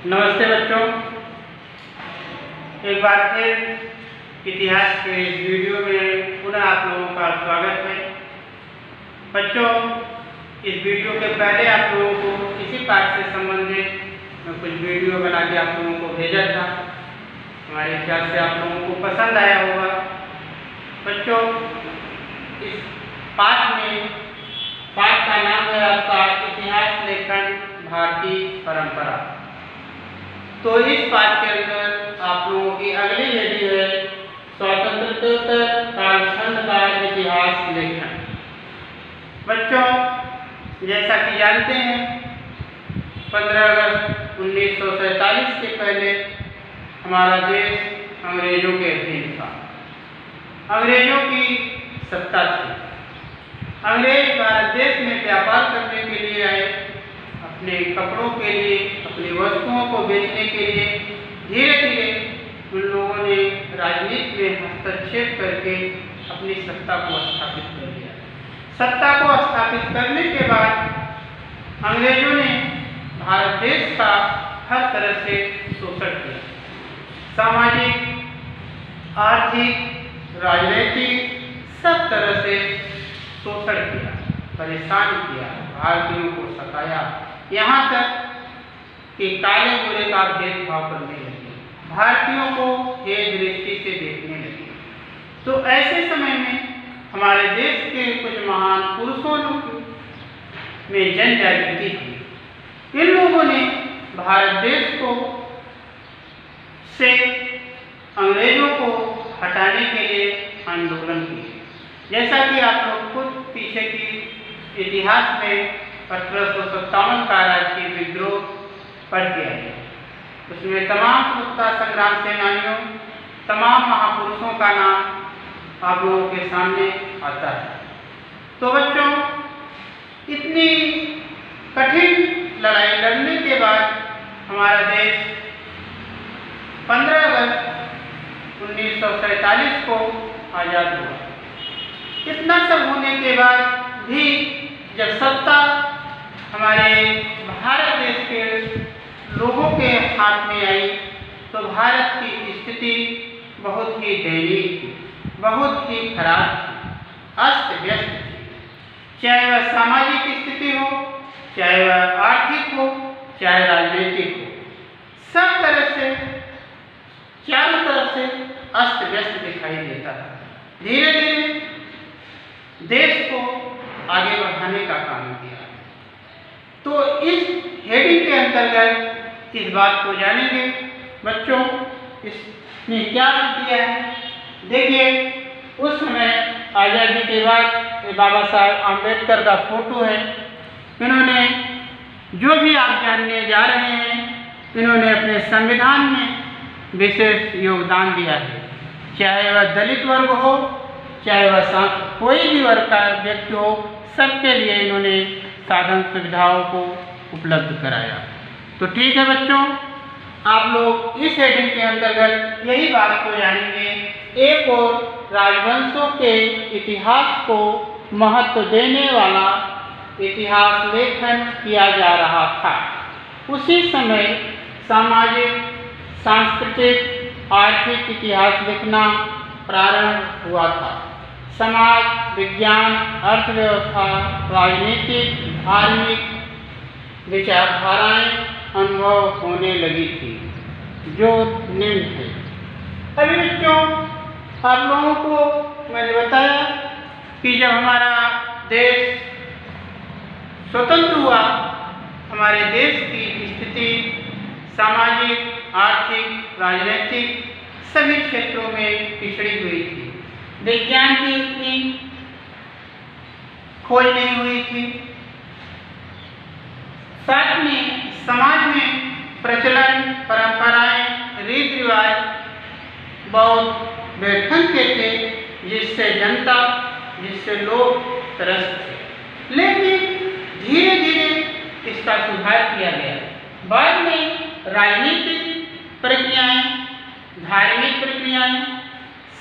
नमस्ते बच्चों, एक बार फिर इतिहास के इस वीडियो में पुनः आप लोगों का स्वागत है। बच्चों, इस वीडियो के पहले आप लोगों को इसी पाठ से संबंधित मैं कुछ वीडियो बना के आप लोगों को भेजा था। हमारे ख्याल से आप लोगों को पसंद आया होगा। बच्चों, इस पाठ का नाम है आपका इतिहास लेखन भारतीय परंपरा। तो इस पाठ के अंदर आप लोगों की अगली हेडिंग है स्वतंत्रता कालखंड का इतिहास लेखन। बच्चों, जैसा कि जानते हैं 15 अगस्त 1947 के पहले हमारा देश अंग्रेजों के अधीन था। अंग्रेजों की सत्ता थी। अंग्रेज भारत देश में व्यापार करने के लिए आए, अपने कपड़ों के लिए, अपनी वस्तुओं को बेचने के लिए। धीरे धीरे उन लोगों ने राजनीति में हस्तक्षेप करके अपनी सत्ता को स्थापित कर लिया। सत्ता को स्थापित करने के बाद अंग्रेजों ने भारत देश का हर तरह से शोषण किया। सामाजिक, आर्थिक, राजनीतिक सब तरह से शोषण किया, परेशान किया, भारतीयों को सताया, यहाँ तक कि काले गोरे का भेदभाव करने लगे, भारतीयों को हे दृष्टि से देखने लगे। तो ऐसे समय में हमारे देश के कुछ महान पुरुषों में जन जागृति थी। इन लोगों ने भारत देश को से अंग्रेजों को हटाने के लिए आंदोलन किए। जैसा कि आप लोग खुद पीछे की इतिहास में 1857 का राजकीय विद्रोह पढ़ के आए। उसमें तमाम स्वतंत्रता संग्राम सेनानियों, तमाम महापुरुषों का नाम आप लोगों के सामने आता है। तो बच्चों, इतनी कठिन लड़ाई लड़ने के बाद हमारा देश 15 अगस्त 1947 को आज़ाद हुआ। इतना सब होने के बाद भी जब सत्ता हमारे भारत देश के लोगों के हाथ में आई तो भारत की स्थिति बहुत ही दयनीय थी, बहुत ही खराब थी, अस्त व्यस्त थी। चाहे वह सामाजिक स्थिति हो, चाहे वह आर्थिक हो, चाहे राजनीतिक हो, सब तरह से चारों तरफ से अस्त व्यस्त दिखाई देता था। धीरे धीरे देश को आगे बढ़ाने का काम किया। तो इस हेडिंग के अंतर्गत इस बात को जानेंगे। बच्चों, इसने क्या किया है? देखिए, उस समय आज़ादी के बाद बाबा साहब आम्बेडकर का फोटो है। इन्होंने जो भी आप जानने जा रहे हैं, इन्होंने अपने संविधान में विशेष योगदान दिया है। चाहे वह दलित वर्ग हो, चाहे वह कोई भी वर्ग का व्यक्ति हो, सबके लिए इन्होंने साधन सुविधाओं को उपलब्ध कराया। तो ठीक है बच्चों, आप लोग इस हेडिंग के अंतर्गत यही बात को जानेंगे। एक और राजवंशों के इतिहास को महत्व देने वाला इतिहास लेखन किया जा रहा था। उसी समय सामाजिक, सांस्कृतिक, आर्थिक इतिहास लिखना प्रारंभ हुआ था। समाज विज्ञान, अर्थव्यवस्था, राजनीतिक, धार्मिक विचारधाराएं अनुभव होने लगी थी, जो निम्न है। अभी बच्चों, आप लोगों को मैंने बताया कि जब हमारा देश स्वतंत्र हुआ, हमारे देश की स्थिति सामाजिक, आर्थिक, राजनीतिक सभी क्षेत्रों में पिछड़ी हुई थी। विज्ञान की उतनी खोज नहीं हुई थी। साथ में समाज में प्रचलन, परंपराएं, रीति रिवाज बहुत बेढंग के थे, जिससे लोग त्रस्त थे। लेकिन धीरे धीरे इसका सुधार किया गया। बाद में राजनीतिक प्रक्रियाएं, धार्मिक प्रक्रियाएं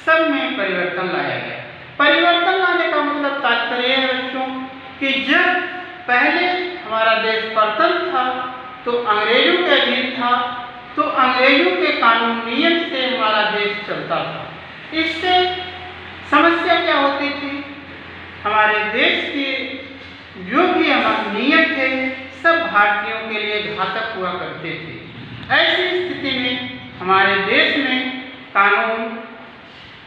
सब में परिवर्तन लाया गया। परिवर्तन लाने का मतलब तात्पर्य है बच्चों कि जब पहले हमारा देश स्वतंत्र था, तो अंग्रेजों के अधीन था, तो अंग्रेजों के कानून नियम से हमारा देश चलता था। इससे समस्या क्या होती थी, हमारे देश के जो भी हमारे नियम थे सब भारतीयों के लिए घातक हुआ करते थे। ऐसी स्थिति में हमारे देश में कानून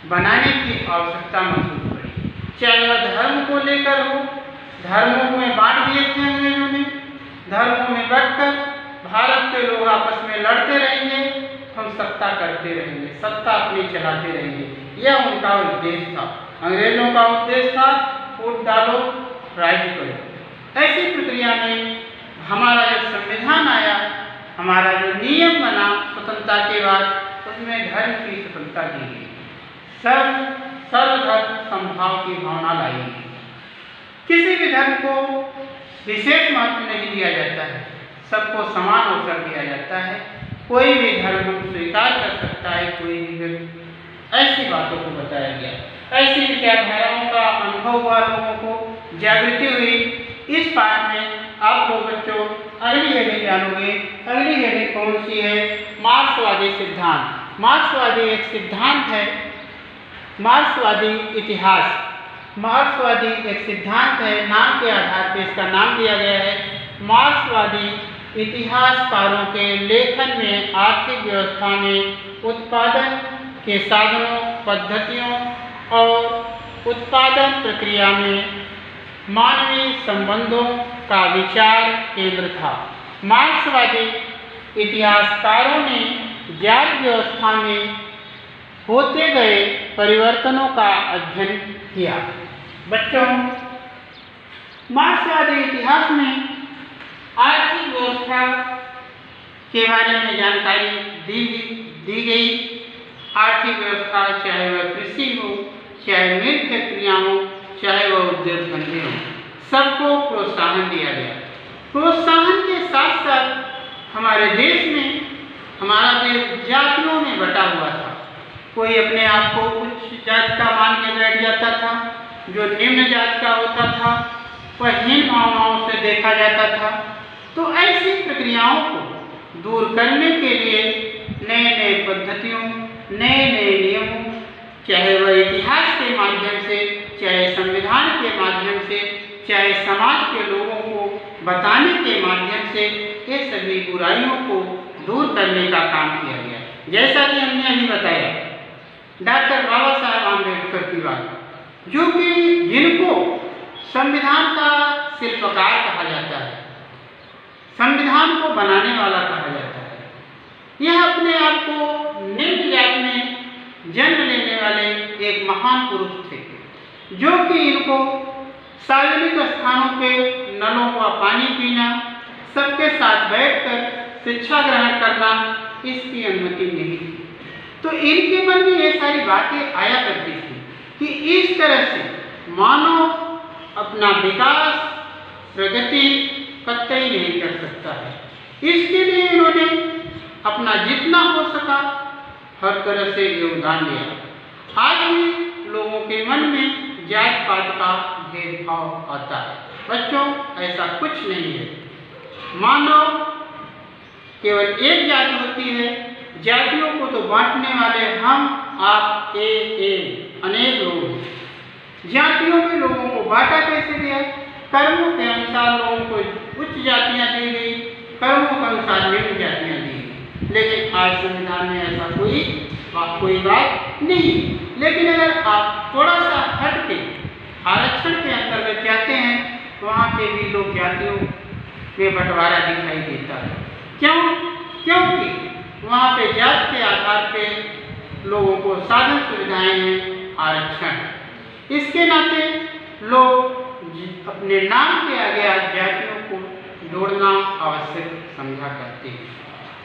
बनाने की आवश्यकता महसूस पड़ी, चाहे वह धर्म को लेकर हो। धर्मों में बांट दिए थे अंग्रेजों ने, धर्मों में बढ़कर भारत के लोग आपस में लड़ते रहेंगे, हम सत्ता करते रहेंगे, सत्ता अपनी चलाते रहेंगे, यह उनका उद्देश्य था। अंग्रेजों का उद्देश्य था वोट डालो राज्य करो। ऐसी प्रक्रिया में हमारा जो संविधान आया, हमारा जो नियम बना स्वतंत्रता के बाद, उसमें धर्म की स्वतंत्रता दी गई, सर्वधर्म समभाव की भावना लाई गई। किसी भी धर्म को विशेष महत्व नहीं दिया जाता है, सबको समान अवसर दिया जाता है। कोई भी धर्म स्वीकार कर सकता है, कोई भी, ऐसी बातों को बताया गया। ऐसी विचारधाराओं का अनुभव हुआ, लोगों को जागृति हुई। इस पाठ में आप लोग बच्चों अगली हेडिंग जानोगे। अगली हेडिंग कौन सी है? मार्क्सवादी सिद्धांत। मार्क्सवादी एक सिद्धांत है, मार्क्सवादी इतिहास। मार्क्सवादी एक सिद्धांत है, नाम के आधार पर इसका नाम दिया गया है। मार्क्सवादी इतिहासकारों के लेखन में आर्थिक व्यवस्था में उत्पादन के साधनों, पद्धतियों और उत्पादन प्रक्रिया में मानवीय संबंधों का विचार केंद्र था। मार्क्सवादी इतिहासकारों ने जाति व्यवस्था में होते गए परिवर्तनों का अध्ययन किया। बच्चों, मार्क्सवादी इतिहास में आर्थिक व्यवस्था के बारे में जानकारी दी गई। आर्थिक व्यवस्था चाहे वह कृषि हो, चाहे मिल्क फैक्ट्रियाँ हो, चाहे वह उद्योग धंधे हो, सबको प्रोत्साहन दिया गया। प्रोत्साहन के साथ साथ हमारे देश में, हमारा देश जातियों में बटा हुआ था। कोई अपने आप को उच्च जाति का मान के बैठ जाता था, जो निम्न जाति का होता था वह हीन भावनाओं से देखा जाता था। तो ऐसी प्रक्रियाओं को दूर करने के लिए नए नए पद्धतियों, नए नए नियमों, चाहे वह इतिहास के माध्यम से, चाहे संविधान के माध्यम से, चाहे समाज के लोगों को बताने के माध्यम से, ये सभी बुराइयों को दूर करने का काम किया गया। जैसा कि हमने अभी बताया, डॉक्टर बाबा साहब आम्बेडकर की बात, जो कि जिनको संविधान का शिल्पकार कहा जाता है, संविधान को बनाने वाला कहा जाता है, यह अपने आप को निम्न जाति में जन्म लेने वाले एक महान पुरुष थे, जो कि इनको सार्वजनिक स्थानों पे नलों का पानी पीना, सबके साथ बैठकर शिक्षा ग्रहण करना, इसकी अनुमति नहीं थी। तो इनके मन में ये सारी बातें आया करती थी कि इस तरह से मानव अपना विकास, प्रगति कतई नहीं कर सकता है। इसके लिए इन्होंने अपना जितना हो सका हर तरह से योगदान दिया। आज भी लोगों के मन में जात पात का भेदभाव आता है। बच्चों, ऐसा कुछ नहीं है। मानव केवल एक जाति होती है, जातियों को तो बांटने वाले हम, आप, अनेक लोग हैं। जातियों में लोगों को बांटा कैसे गया? कर्मों के अनुसार लोगों को उच्च जातियां दी गई, कर्मों के अनुसार निम्न जातियां दी गई। लेकिन आज संविधान में ऐसा कोई बात नहीं। लेकिन अगर आप थोड़ा सा हट के आरक्षण के अंतर्गत जाते हैं, वहाँ पे भी लोग जातियों में बंटवारा दिखाई देता है। क्योंकि वहाँ पे जाति के आधार पे लोगों को साधन सुविधाएं हैं, आरक्षण। इसके नाते लोग अपने नाम के आगे जातियों को जोड़ना आवश्यक समझा करते हैं,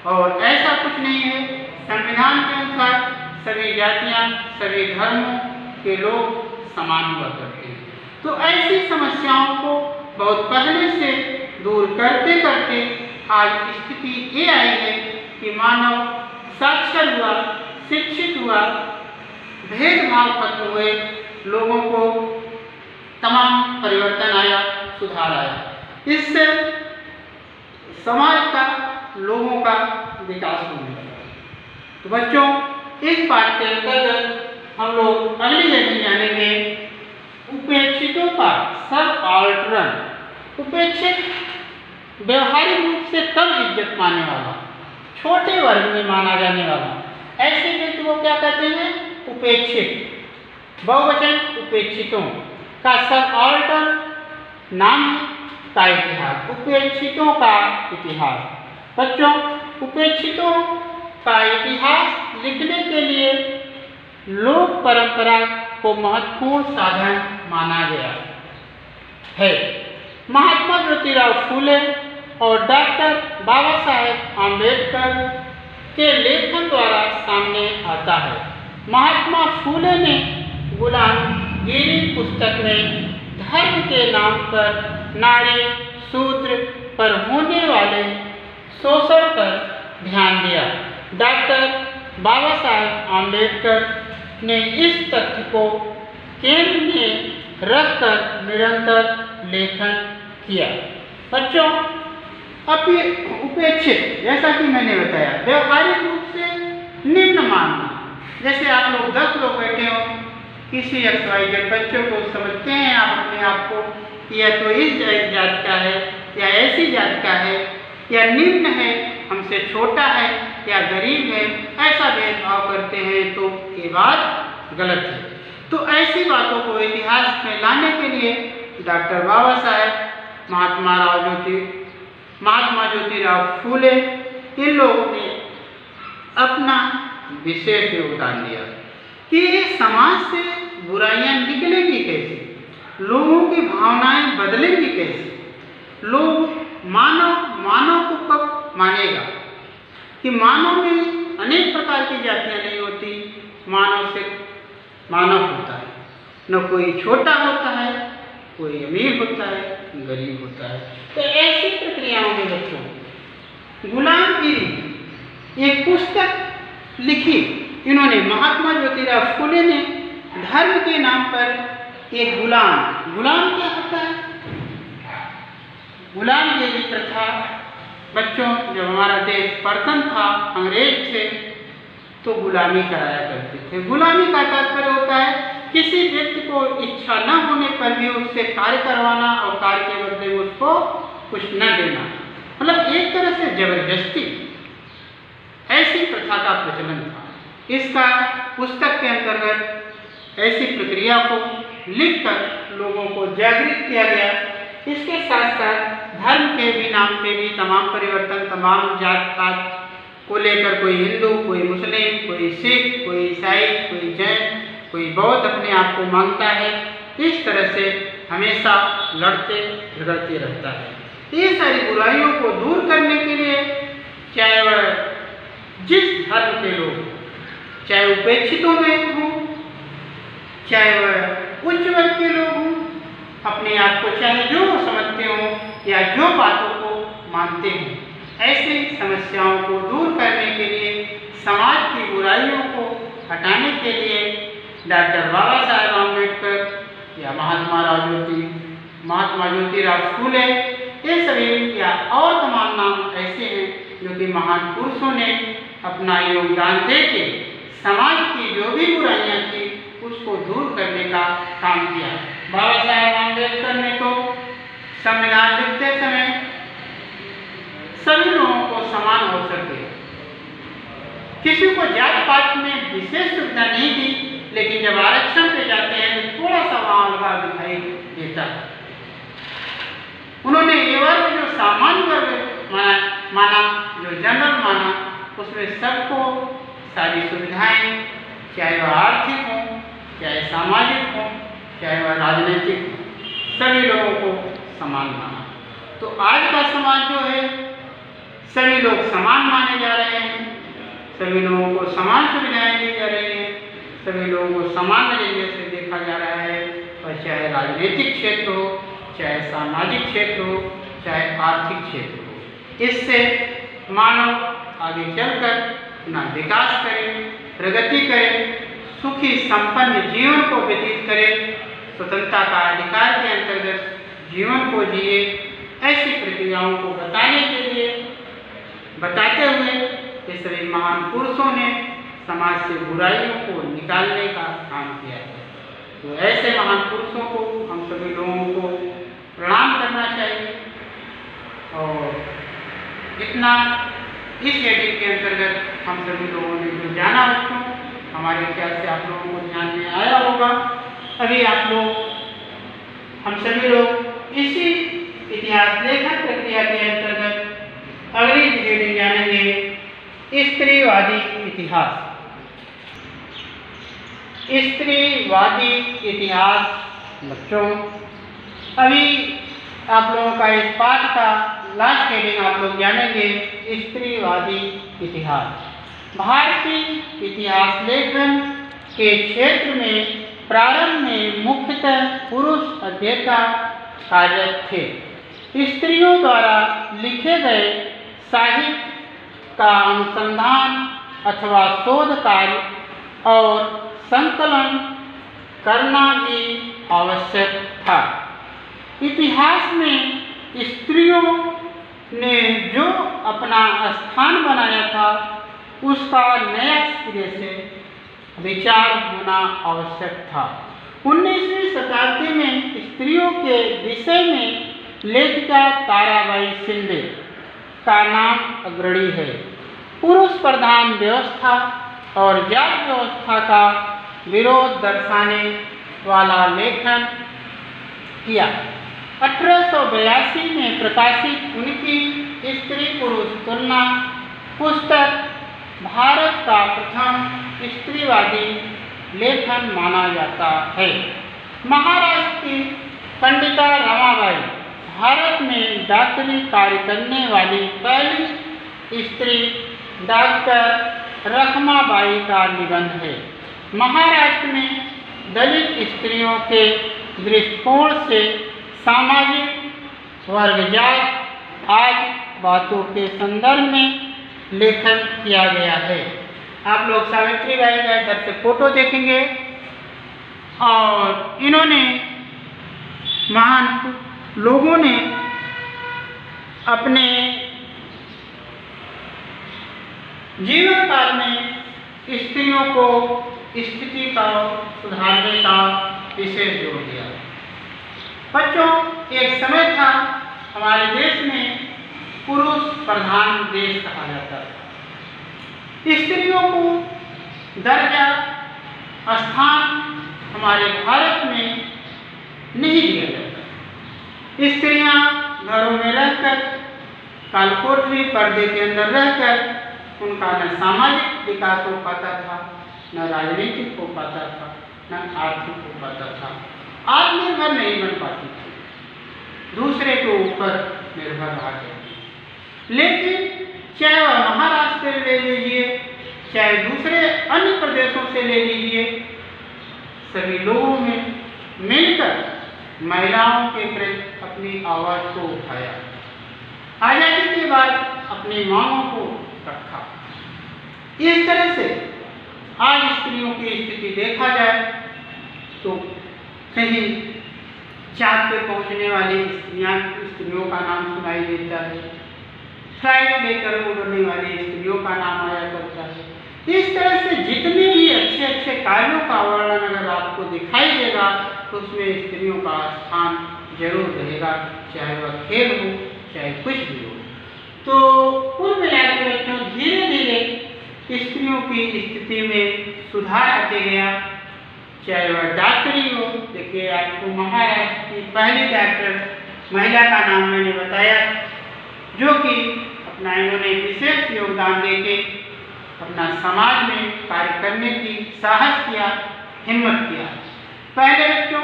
और ऐसा कुछ नहीं है। संविधान के अनुसार सभी जातियां, सभी धर्मों के लोग समान हुआ करते हैं। तो ऐसी समस्याओं को बहुत पहले से दूर करते करते आज स्थिति ये आई है कि मानव साक्षर हुआ, शिक्षित हुआ, भेदभाव खत्म हुए, लोगों को तमाम परिवर्तन आया, सुधार आया। इससे समाज का, लोगों का विकास होने लगा। तो बच्चों, इस पाठ के अंतर्गत हम लोग अगली जगह जानेंगे उपेक्षितों का सबऑर्डर। उपेक्षित व्यवहारिक रूप से कम इज्जत पाने वाला, छोटे वर्ग में माना जाने वाला, ऐसे व्यक्ति को क्या कहते हैं? उपेक्षित। बहुवचन उपेक्षितों का सबऑर्डर नाम का इतिहास, उपेक्षितों का इतिहास। बच्चों, उपेक्षितों का इतिहास लिखने के लिए लोक परंपरा को महत्वपूर्ण साधन माना गया है। महात्मा ज्योतिराव फूले और डॉक्टर बाबा साहेब आम्बेडकर के लेखन द्वारा सामने आता है। महात्मा फूले ने गुलामगिरी पुस्तक में धर्म के नाम पर नारी शूद्र पर होने वाले शोषण पर ध्यान दिया। डॉक्टर बाबा साहेब आम्बेडकर ने इस तथ्य को केंद्र में रखकर निरंतर लेखन किया। बच्चों, उपेक्षित, जैसा कि मैंने बताया, व्यवहारिक रूप से निम्न मानना। जैसे आप लोग 10 लोग बैठे हो, किसी XYZ बच्चों को समझते हैं आप अपने आप को, या तो इस जात का है, या ऐसी जात का है, या निम्न है, हमसे छोटा है, या गरीब है, ऐसा भेदभाव करते हैं, तो ये बात गलत है। तो ऐसी बातों को इतिहास में लाने के लिए डॉक्टर बाबा साहेब, महात्मा ज्योतिराव फूले, इन लोगों ने अपना विशेष योगदान दिया कि इस समाज से बुराइयां निकलेंगी कैसे, लोगों की भावनाएं बदलेंगी कैसे, लोग मानव को कब मानेगा कि मानव में अनेक प्रकार की जातियां नहीं होती, मानव से मानव होता है, न कोई छोटा होता है, कोई अमीर होता है, गरीब होता है। तो ऐसी प्रक्रियाओं में बच्चों गुलामगिरी एक पुस्तक लिखी इन्होंने, महात्मा ज्योतिराव फूले ने धर्म के नाम पर एक गुलाम क्या होता है? गुलामगिरी प्रथा। बच्चों, जब हमारा देश प्रथम था, अंग्रेज थे, तो गुलामी कराया करते थे। गुलामी का तात्पर्य होता है किसी व्यक्ति को इच्छा न होने पर भी उससे कार्य करवाना और कार्य के बदले में उसको कुछ न देना, मतलब एक तरह से जबरदस्ती। ऐसी प्रथा का प्रचलन था। इसका पुस्तक के अंतर्गत ऐसी प्रक्रिया को लिखकर लोगों को जागृत किया गया। इसके साथ साथ धर्म के भी नाम पे भी तमाम परिवर्तन, तमाम जात पात को लेकर, कोई हिंदू, कोई मुस्लिम, कोई सिख, कोई ईसाई, कोई जैन, कोई बौद्ध अपने आप को मानता है, इस तरह से हमेशा लड़ते झगड़ते रहता है। ये सारी बुराइयों को दूर करने के लिए, चाहे वह जिस धर्म के लोग, चाहे उपेक्षितों में हों, चाहे वह उच्च वर्ग के लोग हों, अपने आप को चाहे जो समझते हों या जो बातों को मानते हों, ऐसी समस्याओं को दूर करने के लिए, समाज की बुराइयों को हटाने के लिए डॉक्टर बाबा साहेब आम्बेडकर या महात्मा ज्योतिराव फूले, ये सभी या और तमाम नाम ऐसे हैं जो कि महान पुरुषों ने अपना योगदान देके समाज की जो भी बुराइयां थी उसको दूर करने का काम किया। बाबा साहेब आम्बेडकर ने तो संविधान लिखते समय सभी लोगों को समान अवसर दिया, किसी को जात पात में विशेष सुविधा नहीं दी, लेकिन जब आरक्षण पे जाते हैं तो थोड़ा सा वहां अलग दिखाई देता है। उन्होंने ये वर्ग जो सामान्य वर्ग माना, जो जनरल माना, उसमें सबको सारी सुविधाएं, चाहे वह आर्थिक हो, चाहे सामाजिक हो, चाहे वह राजनीतिक हो, सभी लोगों को समान माना। तो आज का समाज जो है, सभी लोग समान माने जा रहे हैं, सभी लोगों को समान सुविधाएं दी जा रही हैं, सभी लोगों को समान नजरिए से देखा जा रहा है, और चाहे राजनीतिक क्षेत्र हो, चाहे सामाजिक क्षेत्र हो, चाहे आर्थिक क्षेत्र हो। इससे मानव आगे चलकर अपना विकास करे, प्रगति करे, सुखी संपन्न जीवन को व्यतीत करे, स्वतंत्रता का अधिकार के अंतर्गत जीवन को जिए, ऐसी प्रक्रियाओं को बताते हुए इस सभी महान पुरुषों ने समाज से बुराइयों को निकालने का काम किया है। तो ऐसे महान पुरुषों को हम सभी लोगों को प्रणाम करना चाहिए। और इतना इस हेडिंग के अंतर्गत हम सभी लोगों ने जो जाना बच्चों, हमारे ख्याल से आप लोगों को ध्यान में आया होगा। अभी हम सभी लोग इसी इतिहास लेखन प्रक्रिया के अंतर्गत अगली हेडिंग जानेंगे, स्त्रीवादी इतिहास। स्त्रीवादी इतिहास बच्चों, अभी आप लोगों का इस पाठ का लास्ट हेडिंग आप लोग जानेंगे, स्त्रीवादी इतिहास। भारतीय इतिहास लेखन के क्षेत्र में प्रारंभ में मुख्यतः पुरुष अध्येता कार्यरत थे। स्त्रियों द्वारा लिखे गए साहित्य का अनुसंधान अथवा शोध कार्य और संकलन करना भी आवश्यक था। इतिहास में स्त्रियों ने जो अपना स्थान बनाया था उसका नया सिरे से विचार होना आवश्यक था। 19वीं शताब्दी में स्त्रियों के विषय में लेखिका ताराबाई शिंदे का नाम अग्रणी है। पुरुष प्रधान व्यवस्था और जाति व्यवस्था का विरोध दर्शाने वाला लेखन किया। 1882 में प्रकाशित उनकी स्त्री पुरुष तुलना पुस्तक भारत का प्रथम स्त्रीवादी लेखन माना जाता है। महाराष्ट्र की पंडिता रमाबाई भारत में डॉक्टरी कार्य करने वाली पहली स्त्री डॉक्टर रखमाबाई का निबंध है। महाराष्ट्र में दलित स्त्रियों के दृष्टिकोण से सामाजिक वर्गजात आदि बातों के संदर्भ में लेखन किया गया है। आप लोग सावित्रीबाई का इधर से फोटो देखेंगे और इन्होंने महान लोगों ने अपने जीवन काल में स्त्रियों को स्थिति का सुधारने का विशेष जोर दिया। बच्चों, एक समय था हमारे देश में पुरुष प्रधान देश कहा जाता था। स्त्रियों को दर्जा स्थान हमारे भारत में नहीं दिया जाता। स्त्रियां घरों में रहकर कालकोठरी पर्दे के अंदर रहकर उनका न सामाजिक विकास हो पाता था, न राजनीतिक हो पाता था, न आर्थिक हो पाता था। आत्मनिर्भर नहीं बन पाती थी, दूसरे के ऊपर निर्भर रहा करती। लेकिन चाहे वह महाराष्ट्र से ले लीजिए, चाहे दूसरे अन्य प्रदेशों से ले लीजिए, सभी लोगों में मिलकर महिलाओं के प्रति अपनी आवाज़ को उठाया। आज़ादी के बाद अपनी मांगों को रखा। इस तरह से आज स्त्रियों की स्थिति देखा जाए तो कहीं चाँद पे पहुंचने वाली स्त्रियों का नाम सुनाई देता है, फ्लाइट लेकर उड़ने वाली स्त्रियों का नाम आया करता है। इस तरह से जितने भी अच्छे अच्छे कार्यों का वर्णन अगर आपको दिखाई देगा तो उसमें स्त्रियों का स्थान जरूर रहेगा, चाहे वह खेल हो चाहे कुछ भी हो। तो कुल मिलाकर बच्चों धीरे धीरे स्त्रियों की स्थिति में सुधार आते गया, चाहे वह डॉक्टरी हो। देखिए, आपको महाराष्ट्र की पहली डॉक्टर महिला का नाम मैंने बताया, जो कि अपना इन्होंने विशेष योगदान देके अपना समाज में कार्य करने की साहस किया, हिम्मत किया। पहले बच्चों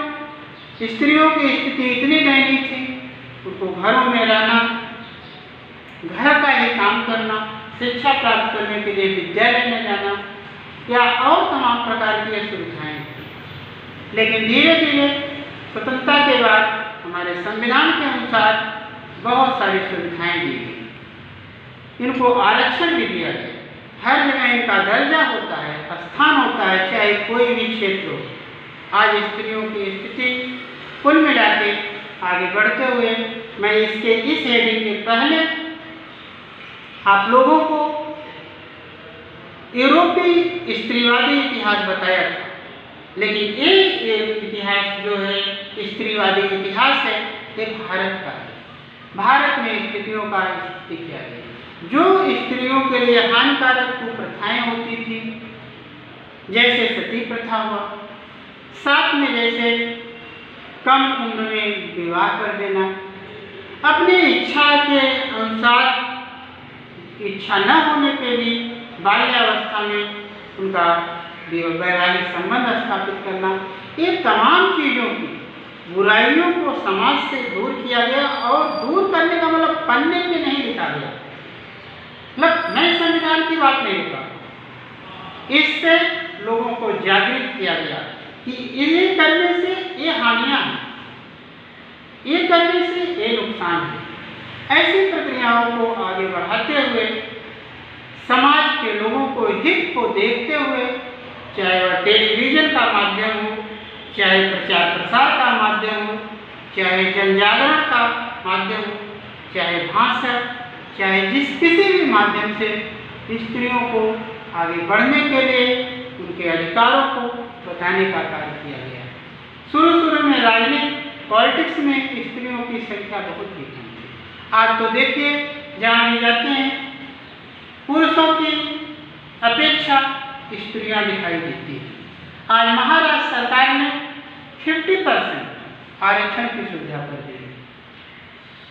स्त्रियों की स्थिति इतनी दयनीय थी, उनको घरों में रहना, घर का ही काम करना, शिक्षा प्राप्त करने के लिए विद्यालय में जाना या और तमाम प्रकार की सुविधाएं थी। लेकिन धीरे धीरे स्वतंत्रता के बाद हमारे संविधान के अनुसार बहुत सारी सुविधाएं दी गई, इनको आरक्षण भी दिया गया। हर जगह इनका दर्जा होता है, स्थान होता है, चाहे कोई भी क्षेत्र हो। आज स्त्रियों की स्थिति कुल मिला के आगे बढ़ते हुए मैं इसके इस हेडिंग के पहले आप लोगों को यूरोपीय स्त्रीवादी इतिहास बताया था, लेकिन ये इतिहास जो है स्त्रीवादी इतिहास है, ये भारत का है। भारत में स्त्रियों का स्थिति क्या है, जो स्त्रियों के लिए हानिकारक कुप्रथाएं होती थी, जैसे सती प्रथा हुआ, साथ में जैसे कम उम्र में विवाह कर देना, अपनी इच्छा के अनुसार इच्छा न होने पे भी बाल्यावस्था में उनका वैवाहिक संबंध स्थापित करना, ये तमाम चीज़ों की बुराइयों को समाज से दूर किया गया। और दूर करने का मतलब पन्ने पे नहीं लिखा गया, मतलब नए संविधान की बात नहीं होता, इससे लोगों को जागृत किया गया कि ये करने से ये हानियां हैं, ये करने से ये नुकसान है। ऐसी प्रक्रियाओं को आगे बढ़ाते हुए समाज के लोगों को हित को देखते हुए, चाहे वह टेलीविज़न का माध्यम हो, चाहे प्रचार प्रसार का माध्यम हो, चाहे जनजागरण का माध्यम हो, चाहे भाषा, चाहे किसी भी माध्यम से स्त्रियों को आगे बढ़ने के लिए उनके अधिकारों को बताने का कार्य किया गया। शुरू में राजनीति पॉलिटिक्स में स्त्रियों की संख्या बहुत ही कम थी। आज तो देखिए, जहाँ भी जाते हैं पुरुषों की अपेक्षा स्त्रियां दिखाई देती हैं। आज महाराष्ट्र सरकार ने 50% आरक्षण की सुविधा कर दी है।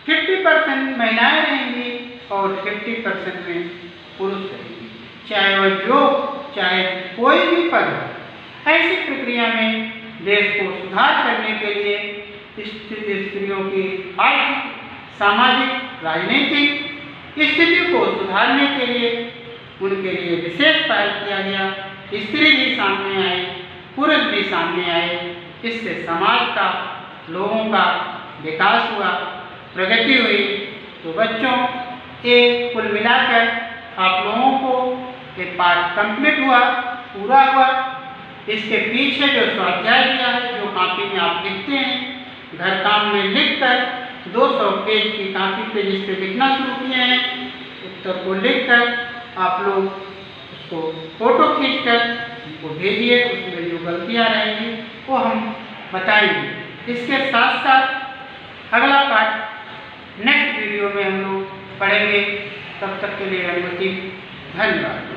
50% महिलाएं रहेंगी और 50% में पुरुष रहेंगे, चाहे वह जॉब, चाहे कोई भी पद हो। ऐसी प्रक्रिया में देश को सुधार करने के लिए स्त्रियों की आर्थिक, सामाजिक, राजनीतिक स्थिति को सुधारने के लिए उनके लिए विशेष पहल किया गया। स्त्री भी सामने आए, पुरुष भी सामने आए, इससे समाज का, लोगों का विकास हुआ, प्रगति हुई। तो बच्चों, एक कुल मिलाकर आप लोगों को एक पाठ कंप्लीट हुआ, पूरा हुआ। इसके पीछे जो स्वाध्याय दिया है, जो कॉपी में आप लिखते हैं, घर काम में लिखकर 200 पेज की कॉपी पे जिस पे लिखना शुरू किए हैं, उत्तर को लिखकर आप लोग उसको फोटो खींचकर उनको भेजिए। उसमें जो गलतियाँ रहेंगी वो हम बताएंगे। इसके साथ साथ अगला पार्ट नेक्स्ट वीडियो में हम लोग पढ़ेंगे। तब तक के लिए अनुमति, धन्यवाद।